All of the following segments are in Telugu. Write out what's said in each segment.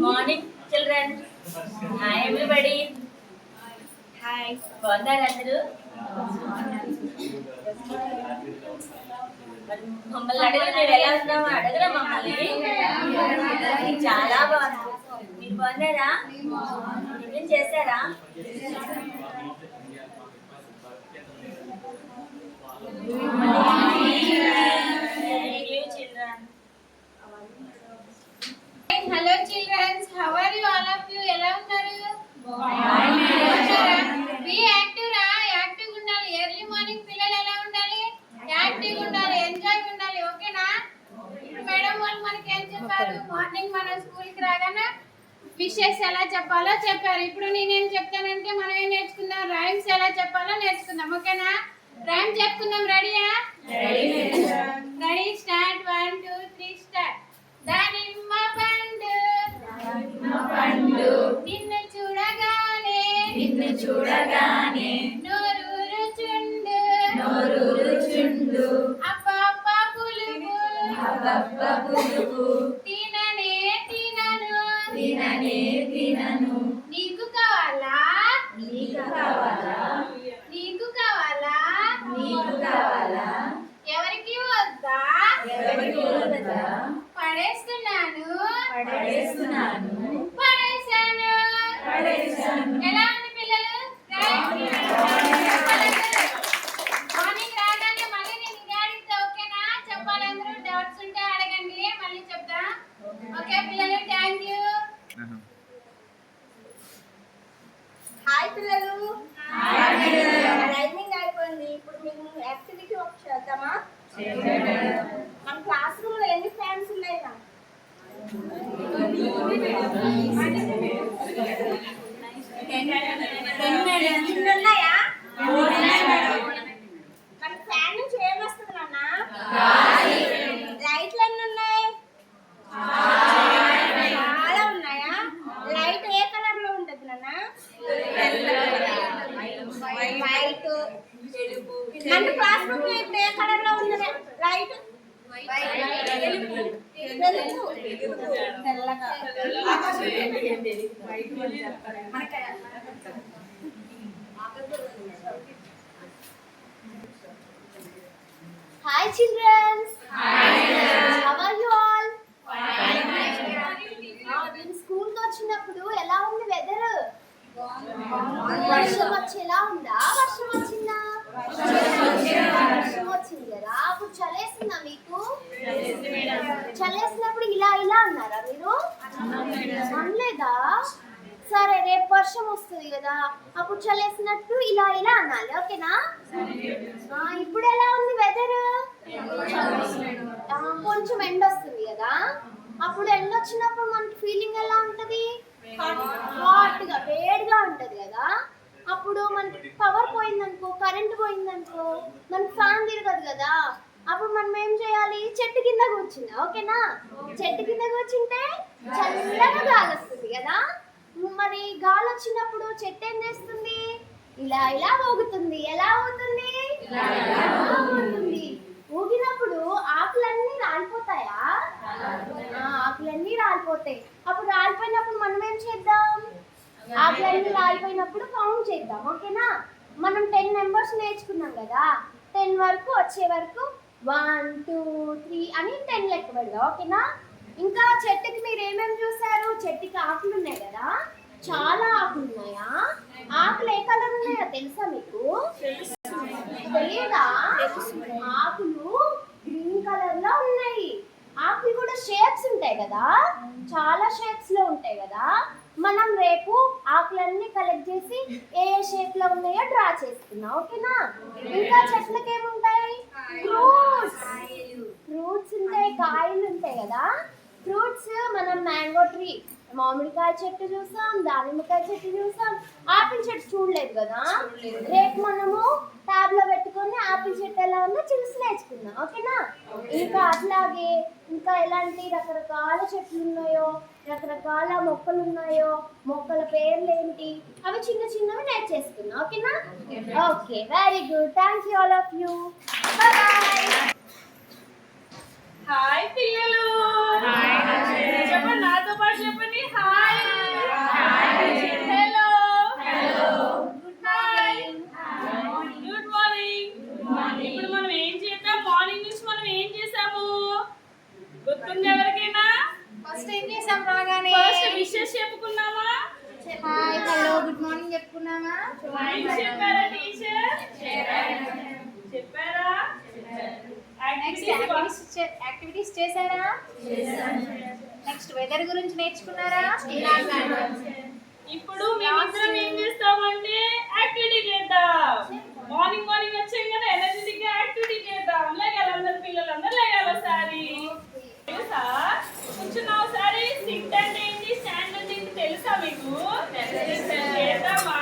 Morning children. Hi everybody. Hi, బాగున్నారు అందరూ? మమ్మల్ని అడగరు, మేము ఎలా ఉన్నామో అడగరా మమ్మల్ని? చాలా బాగున్నాం. మీరు బాగున్నారా? టిఫిన్ చేశారా? Hello children, how are you all of you? ఎలా ఉన్నారు? Be active రా, యాక్టివ్ ఉండాలి. ఎర్లీ మార్నింగ్ పిల్లలు ఎలా ఉండాలి? యాక్టివ్ ఉండాలి, ఎంజాయ్ ఉండాలి. ఓకేనా? ఇప్పుడు మేడం వాళ్ళు మనకి ఏం చెప్పారు? మార్నింగ్ మనం స్కూల్ కి రాగానే విషెస్ ఎలా చెప్పాలో చెప్పారు. ఇప్పుడు నేనేం చెప్తానంటే మనం ఏం నేర్చుకుందాం? రైమ్స్ ఎలా చెప్పాలో నేర్చుకుందాం. ఓకేనా? రైమ్ చెప్పుకుందాం. రెడీయా? Ready, start. 1 2 3 స్టార్ట్. దానిమ్మ పండు నిన్ను చూడగానే నోరూరు చుండు అప్పప్ప పులుపు తిననే తినను నీకు కావాలా ఎవరికి వద్దా పడేస్తున్నాను ఎలా ఉంది పిల్లలు? మార్నింగ్ రాగానే మళ్ళీ నేను ఇది అడిగితే ఓకేనా? చెప్పాలందరూ డౌట్స్ ఉంటే అడగండి, మళ్ళీ చెప్తా. ఓకే పిల్లలు, థ్యాంక్ యూ. హాయ్ పిల్లలు. రైమింగ్ అయిపోయింది. ఇప్పుడు మేము యాక్టివిటీ ఒక చేద్దామా? మన క్లాస్ రూమ్ లో ఎన్ని ఫ్యాన్స్ ఉన్నాయి? ఉన్నాయా? మన ఫ్యాన్ నుంచి ఏం వస్తుంది నాన్న? లైట్లు ఎన్ని ఉన్నాయి? చాలా ఉన్నాయా? లైట్ ఏ కలర్ లో ఉంటది నాన్న? వైట్. మన క్లాస్ రూమ్ లో ఇప్పుడు ఏ కలర్ లో ఉంది light? Hi children. How are you all? నేను స్కూల్ కి వచ్చినప్పుడు ఎలా ఉంది వెదర్? వర్షం వచ్చేలా ఉందా? వర్షం వచ్చిందా? వర్షం వచ్చింది కదా. అప్పుడు చలేస్తుందా మీకు? చలేసినప్పుడు ఇలా అన్నారా మీరు? అనలేదా? సరే, రేపు వర్షం వస్తుంది కదా, అప్పుడు చలేసినట్టు ఇలా అనాలి. ఓకేనా? ఇప్పుడు ఎలా ఉంది వెదర్? కొంచెం ఎండ వస్తుంది కదా. అప్పుడు ఎండ వచ్చినప్పుడు మనకి ఫీలింగ్ ఎలా ఉంటది? హాట్ గా, వేడిగా ఉంటది కదా. అప్పుడు మనకి పవర్ పోయిందనుకో, కరెంట్ పోయిందనుకో, మనకి ఫ్యాన్ తిరగదు కదా. అప్పుడు మనం ఏం చేయాలి? చెట్టు కింద కూర్చుందా. ఓకేనా? చెట్టు కింద కూర్చుంటే చల్లగా గాలి వస్తుంది కదా. మరి గాలి వచ్చినప్పుడు చెట్టు ఏం చేస్తుంది? ఇలా ఊగుతుంది. ఎలా ఊగుతుంది? ఊగుతుంది. ఊగినప్పుడు ఆకులన్నీ రాలిపోతాయా? ఆకులన్నీ రాలిపోతాయి. అప్పుడు రాలిపోయినప్పుడు మనం ఏం చేద్దాం? ఆకులన్నీ రాలిపోయినప్పుడు కౌంట్ చేద్దాం. ఓకేనా? మనం 10 నెంబర్స్ నేర్చుకున్నాం కదా. 10 వరకు వచ్చే వరకు 1 2 3 అని 10 లెక్క పెడదాం. ఓకేనా? ఇంకా చెట్టుకి మీరు ఏమేమి చూసారు? చెట్టుకి ఆకులు ఉన్నాయి కదా. చాలా ఆకులు ఉన్నాయా? ఆకులు ఏ కలర్ ఉన్నాయో తెలుసా మీకు? తెలియదా? ఆకులు గ్రీన్ కలర్ లో ఉన్నాయి. ఆకులు కూడా షేప్స్ ఉంటాయి కదా, చాలా షేప్స్ లో ఉంటాయి కదా. మనం రేపు ఆకులన్నీ కలెక్ట్ చేసి ఏ షేప్ లో ఉన్నాయో డ్రా చేసుకున్నాం. ఓకేనా? ఇంకా చెట్లకి ఏముంటాయి? ఫ్రూట్స్ ఉంటాయి, కాయలు ఉంటాయి కదా. ఫ్రూట్స్ మనం మ్యాంగో ట్రీ, మామిడికాయ చెట్టు చూసాం, దానిమ్మకాయ చెట్టు చూసాం, ఆపిల్ చెట్టు చూడలేదు కదా. రేపు మనము ట్యాబ్ లో పెట్టుకొని ఆపిల్ చెట్టు ఎలా ఉందో చూసి నేర్చుకుందాం. ఓకేనా? ఇంకా అట్లాగే ఇంకా ఎలాంటి రకరకాల చెట్లు ఉన్నాయో, రకరకాల మొక్కలు ఉన్నాయో, మొక్కల పేర్లు ఏంటి, అవి చిన్న చిన్నవి నేర్చేసుకుందాం. ఓకేనా? Okay, very good. Thank you all of you. Bye. Hi పిల్లలు. చెప్పండి నాతో పాటు చెప్పండి. హాయ్. హలో. Good morning. ఇప్పుడు మనం ఏం చేద్దాం? మార్నింగ్ నుంచి మనం ఏం చేసాము గుర్తుంది ఎవరికైనా? ఫస్ట్ ఏం చేసాం రాగానే? ఫస్ట్ విషెస్ చెప్పుకున్నామా? హాయ్ హలో గుడ్ మార్నింగ్ చెప్పుకున్నామా? ఏం చెప్పారా టీచర్? చెప్పారా? నెక్స్ట్ యాక్టివిటీస్ చేశారా? నెక్స్ట్ వెదర్ గురించి నేర్చుకున్నారా? ఇప్పుడు మేమందరం ఏం చేస్తామంటే యాక్టివిటీ చేద్దాం. మార్నింగ్ వచ్చాం కదా, ఎనర్జెటిక్ గా యాక్టివిటీ చేద్దాం. లేగాలి అందరు పిల్లలందరూ లేగాలి ఒకసారి. తెలుసా కూర్చున్నాం ఒకసారి? సిట్ అంటే ఏంటి, స్టాండ్ అంటే ఏంటి తెలుసా మీకు? చేద్దామా?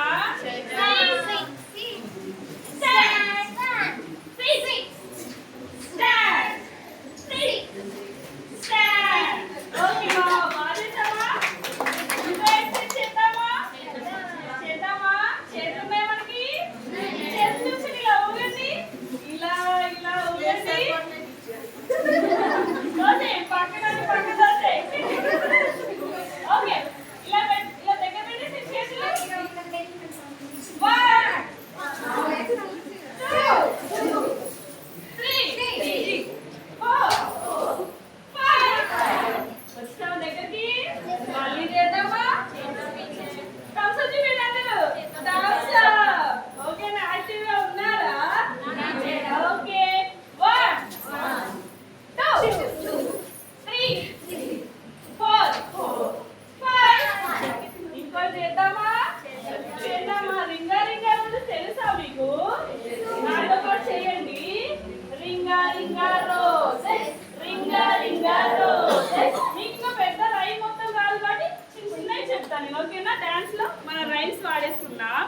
ఓకేనా? డాన్స్ లో మన రైమ్స్ వాడేసుకున్నాం.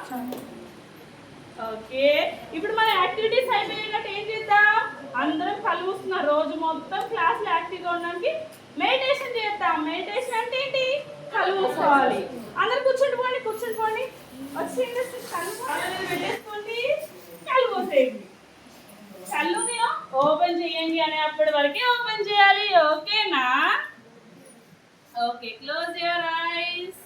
ఓకే, ఇప్పుడు మన యాక్టివిటీస్ అయిపోయినట్టు ఏం చేద్దాం? అందరం కళ్ళు మూసుకున్నాం. రోజు మొత్తం క్లాస్ లో యాక్టివ్ గా ఉండడానికి మెడిటేషన్ చేద్దాం. మెడిటేషన్ అంటే ఏంటి? కళ్ళు మూసుకోవాలి. అందరు కూర్చుండి పోండి. వచ్చి కళ్ళు పెట్టేసుకోండి, కళ్ళు మూసేయండి. కళ్ళు ఓపెన్ చేయండి అని అప్పటి వరకే ఓపెన్ చేయాలి. ఓకేనా? Okay, close your eyes.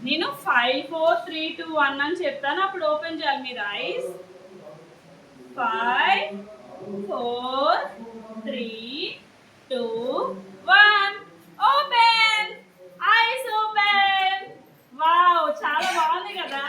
నేను 5 4 3 2 1 అని చెప్తాను, అప్పుడు ఓపెన్ చేయాలి మీరు ice. 5 4 3 2 1 open. Eyes open. Wow, చాలా బాగుంది కదా.